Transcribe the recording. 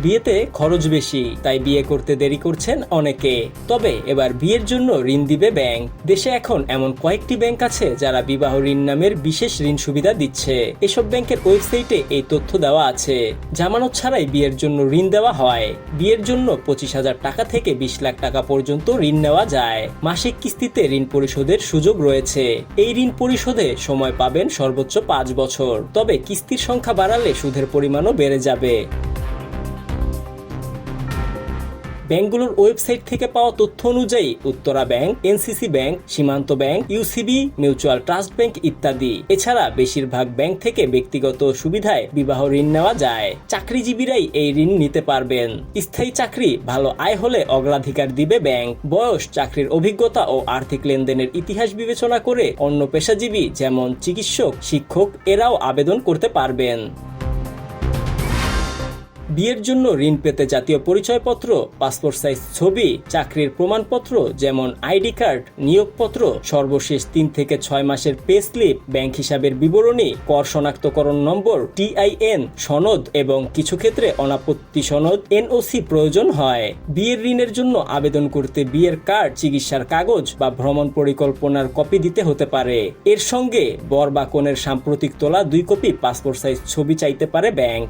বিয়েতে খরচ বেশি, তাই বিয়ে করতে দেরি করছেন অনেকে। তবে এবার বিয়ের জন্য ঋণ দিবে ব্যাংক। দেশে এখন এমন কয়েকটি ব্যাংক আছে যারা বিবাহ ঋণ নামের বিশেষ ঋণ সুবিধা দিচ্ছে। এসব ব্যাংকের ওয়েবসাইটে এই তথ্য দেওয়া আছে। জামানত ছাড়াই বিয়ের জন্য ঋণ দেওয়া হয়। বিয়ের জন্য 25,000 টাকা থেকে 20 লাখ টাকা পর্যন্ত ঋণ নেওয়া যায়। মাসিক কিস্তিতে ঋণ পরিশোধের সুযোগ রয়েছে। এই ঋণ পরিশোধে সময় পাবেন সর্বোচ্চ 5 বছর। তবে কিস্তির সংখ্যা বাড়ালে সুদের পরিমাণও বেড়ে যাবে। ব্যাংকগুলোর ওয়েবসাইট থেকে পাওয়া তথ্য অনুযায়ী উত্তরা ব্যাংক, এনসিসি ব্যাংক, সীমান্ত bank, UCB, mutual trust bank ইত্যাদি। এছাড়া বেশিরভাগ ব্যাংক থেকে ব্যক্তিগত সুবিধায় বিবাহ ঋণ নেওয়া যায়। চাকরিজীবীরাই এই ঋণ নিতে পারবেন। স্থায়ী চাকরি, ভালো আয় হলে অগ্রাধিকার দিবে ব্যাংক। বয়স, চাকরির অভিজ্ঞতা ও আর্থিক লেনদেনের ইতিহাস বিবেচনা করে অন্য পেশাজীবী যেমন চিকিৎসক, শিক্ষক এরাও আবেদন করতে পারবেন। বিয়ের জন্য ঋণ পেতে জাতীয় পরিচয়পত্র, পাসপোর্ট সাইজ ছবি, চাকরির প্রমাণপত্র যেমন আইডি কার্ড, নিয়োগপত্র, সর্বশেষ 3 থেকে 6 মাসের পে স্লিপ, ব্যাংক হিসাবের বিবরণী, কর শনাক্তকরণ নম্বর, টিআইএন সনদ এবং কিছু ক্ষেত্রে অনাপত্তি সনদ এনওসি প্রয়োজন হয়। বিয়ের ঋণের জন্য আবেদন করতে বিয়ের কার্ড, চিকিৎসার কাগজ বা ভ্রমণ পরিকল্পনার কপি দিতে হতে পারে। এর সঙ্গে বর বা কনের সাম্প্রতিক তোলা 2 কপি পাসপোর্ট সাইজ ছবি চাইতে পারে ব্যাংক।